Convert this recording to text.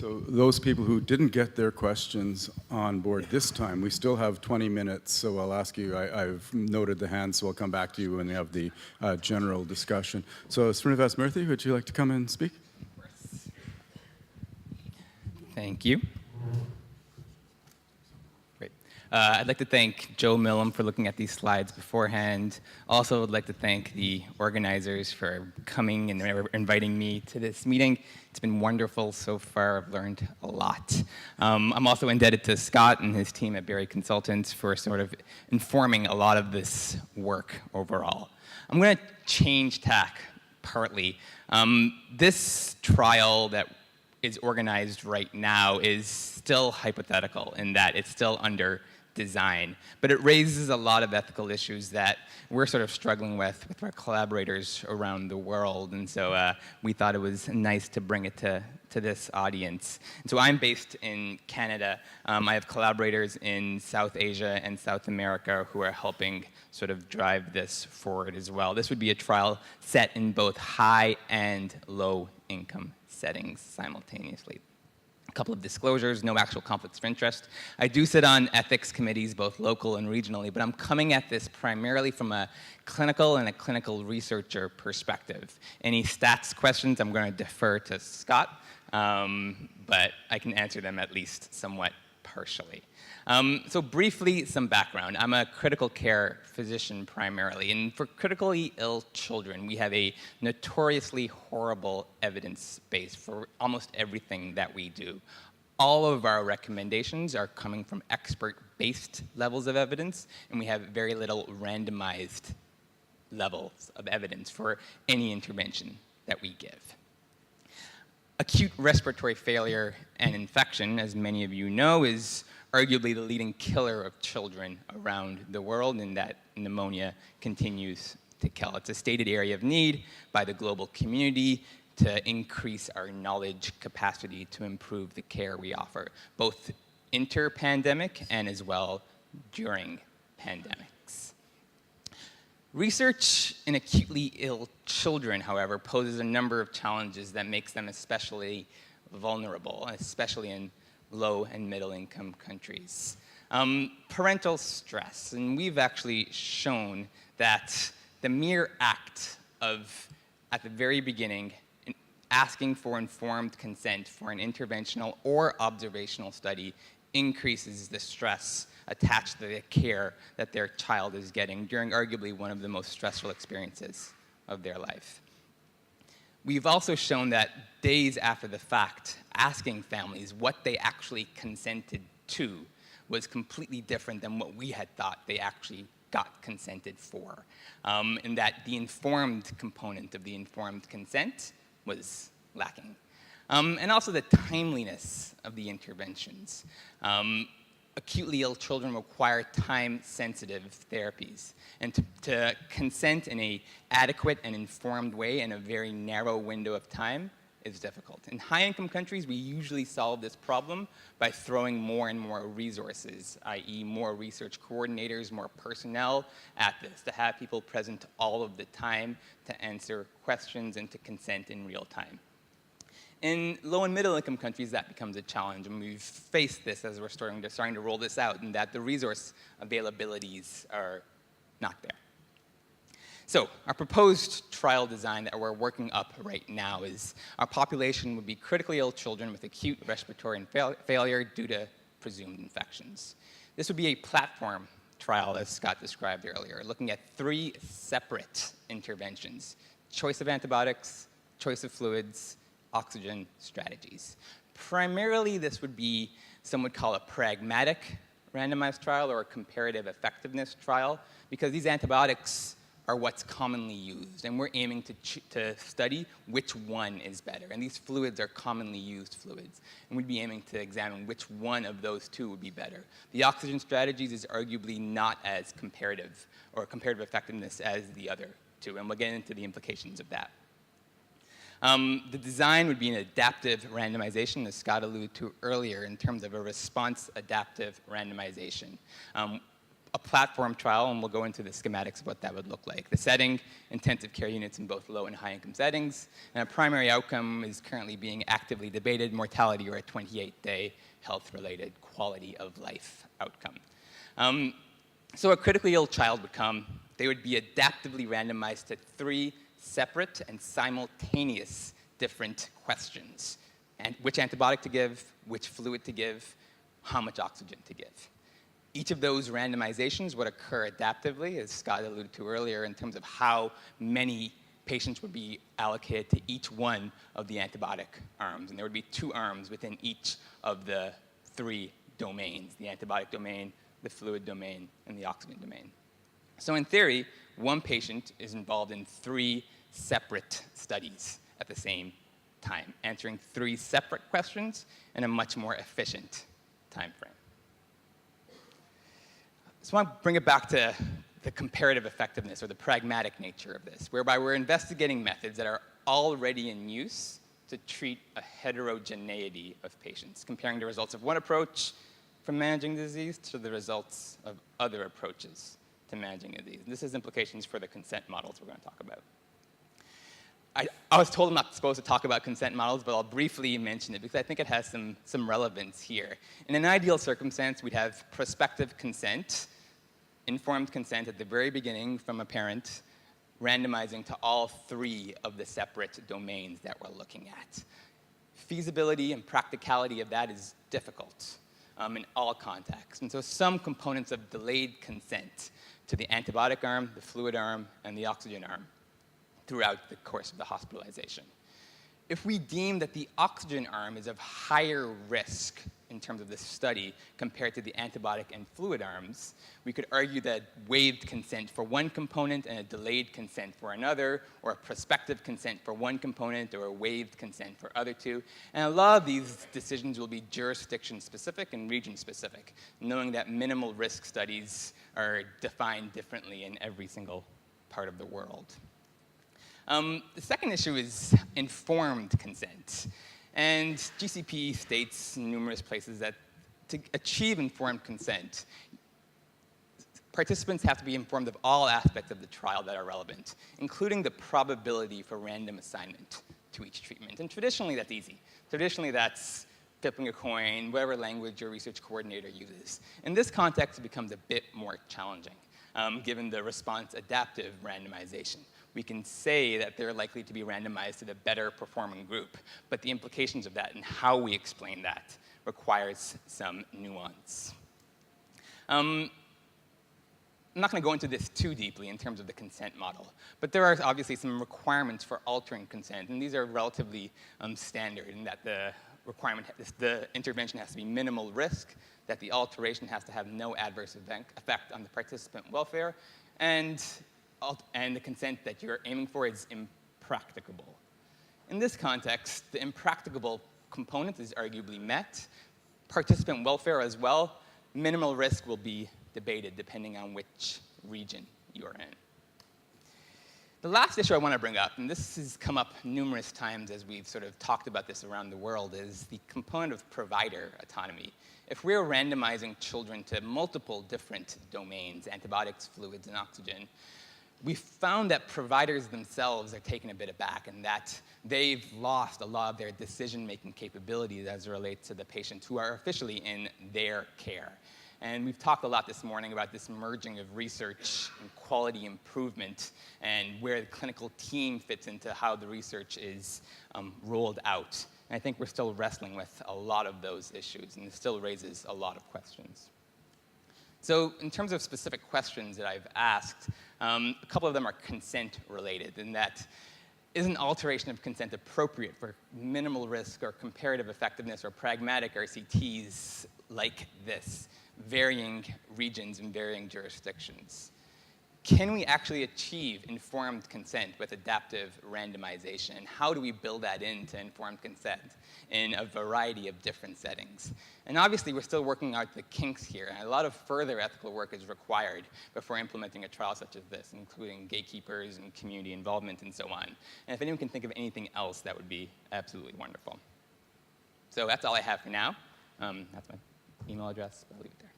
So those people who didn't get their questions on board this time, we still have 20 minutes, so I'll ask you, I've noted the hands, so I'll come back to you when we have the general discussion. So Srinivas Murthy, would you like to come and speak? Thank you. Great. I'd like to thank Joe Millam for looking at these slides beforehand. Also, I'd like to thank the organizers for coming and inviting me to this meeting. It's been wonderful so far. I've learned a lot. I'm also indebted to Scott and his team at Berry Consultants for sort of informing a lot of this work overall. I'm going to change tack partly. This trial that is organized right now is still hypothetical in that it's still under design, but it raises a lot of ethical issues that we're sort of struggling with our collaborators around the world, and so we thought it was nice to bring it to this audience. And so I'm based in Canada. I have collaborators in South Asia and South America who are helping sort of drive this forward as well. This would be a trial set in both high and low income settings simultaneously. A couple of disclosures, no actual conflicts of interest. I do sit on ethics committees, both local and regionally, but I'm coming at this primarily from a clinical and a clinical researcher perspective. Any stats questions, I'm going to defer to Scott, but I can answer them at least somewhat partially. So briefly, some background. I'm a critical care physician primarily, and for critically ill children, we have a notoriously horrible evidence base for almost everything that we do. All of our recommendations are coming from expert-based levels of evidence, and we have very little randomized levels of evidence for any intervention that we give. Acute respiratory failure and infection, as many of you know, is arguably the leading killer of children around the world, and that pneumonia continues to kill. It's a stated area of need by the global community to increase our knowledge capacity to improve the care we offer, both inter-pandemic and as well during pandemics. Research in acutely ill children, however, poses a number of challenges that makes them especially vulnerable, especially in low and middle income countries. Parental stress, and we've actually shown that the mere act of, at the very beginning, asking for informed consent for an interventional or observational study increases the stress attached to the care that their child is getting during arguably one of the most stressful experiences of their life. We've also shown that days after the fact, asking families what they actually consented to was completely different than what we had thought they actually got consented for, and that the informed component of the informed consent was lacking. And also the timeliness of the interventions. Acutely ill children require time-sensitive therapies, and to consent in an adequate and informed way in a very narrow window of time is difficult. In high-income countries, we usually solve this problem by throwing more and more resources, i.e. more research coordinators, more personnel at this, to have people present all of the time to answer questions and to consent in real time. In low and middle income countries, that becomes a challenge, and we've faced this as we're starting to roll this out, and that the resource availabilities are not there. So our proposed trial design that we're working up right now is our population would be critically ill children with acute respiratory failure due to presumed infections. This would be a platform trial, as Scott described earlier, looking at 3 separate interventions: choice of antibiotics, choice of fluids, oxygen strategies. Primarily, this would be, some would call a pragmatic randomized trial or a comparative effectiveness trial, because these antibiotics are what's commonly used, and we're aiming to study which one is better. And these fluids are commonly used fluids, and we'd be aiming to examine which one of those 2 would be better. The oxygen strategies is arguably not as comparative or comparative effectiveness as the other 2, and we'll get into the implications of that. The design would be an adaptive randomization, as Scott alluded to earlier, in terms of a response-adaptive randomization. a platform trial, and we'll go into the schematics of what that would look like. The setting, intensive care units in both low and high income settings, and a primary outcome is currently being actively debated, mortality or a 28-day health-related quality of life outcome. So a critically ill child would come. They would be adaptively randomized to 3 separate and simultaneous different questions. And which antibiotic to give, which fluid to give, how much oxygen to give. Each of those randomizations would occur adaptively, as Scott alluded to earlier, in terms of how many patients would be allocated to each one of the antibiotic arms. And there would be 2 arms within each of the 3 domains, the antibiotic domain, the fluid domain, and the oxygen domain. So in theory, one patient is involved in 3 separate studies at the same time, answering 3 separate questions in a much more efficient time frame. So I want to bring it back to the comparative effectiveness or the pragmatic nature of this, whereby we're investigating methods that are already in use to treat a heterogeneity of patients, comparing the results of one approach for managing disease to the results of other approaches to managing disease. And this has implications for the consent models we're going to talk about. I was told I'm not supposed to talk about consent models, but I'll briefly mention it because I think it has some relevance here. In an ideal circumstance, we'd have prospective consent, informed consent at the very beginning from a parent, randomizing to all 3 of the separate domains that we're looking at. Feasibility and practicality of that is difficult in all contexts. And so some components of delayed consent to the antibiotic arm, the fluid arm, and the oxygen arm throughout the course of the hospitalization. If we deem that the oxygen arm is of higher risk in terms of this study compared to the antibiotic and fluid arms, we could argue that waived consent for one component and a delayed consent for another, or a prospective consent for one component or a waived consent for other 2. And a lot of these decisions will be jurisdiction-specific and region-specific, knowing that minimal risk studies are defined differently in every single part of the world. The second issue is informed consent. And GCP states in numerous places that to achieve informed consent, participants have to be informed of all aspects of the trial that are relevant, including the probability for random assignment to each treatment. And traditionally, that's easy. Traditionally, that's flipping a coin, whatever language your research coordinator uses. In this context, it becomes a bit more challenging, given the response adaptive randomization. We can say that they're likely to be randomized to the better performing group, but the implications of that and how we explain that requires some nuance. I'm not going to go into this too deeply in terms of the consent model, but there are obviously some requirements for altering consent, and these are relatively standard in that the intervention has to be minimal risk, that the alteration has to have no adverse effect on the participant welfare, and the consent that you're aiming for is impracticable. In this context, the impracticable component is arguably met. Participant welfare as well. Minimal risk will be debated depending on which region you're in. The last issue I want to bring up, and this has come up numerous times as we've sort of talked about this around the world, is the component of provider autonomy. If we're randomizing children to multiple different domains, antibiotics, fluids, and oxygen, we found that providers themselves are taken a bit aback and that they've lost a lot of their decision-making capabilities as it relates to the patients who are officially in their care. And we've talked a lot this morning about this merging of research and quality improvement and where the clinical team fits into how the research is rolled out. And I think we're still wrestling with a lot of those issues, and it still raises a lot of questions. So in terms of specific questions that I've asked, a couple of them are consent-related, in that is an alteration of consent appropriate for minimal risk or comparative effectiveness or pragmatic RCTs like this, varying regions and varying jurisdictions? Can we actually achieve informed consent with adaptive randomization? And how do we build that into informed consent in a variety of different settings? And obviously, we're still working out the kinks here, and a lot of further ethical work is required before implementing a trial such as this, including gatekeepers and community involvement and so on. And if anyone can think of anything else, that would be absolutely wonderful. So that's all I have for now. That's my email address. I'll leave it there.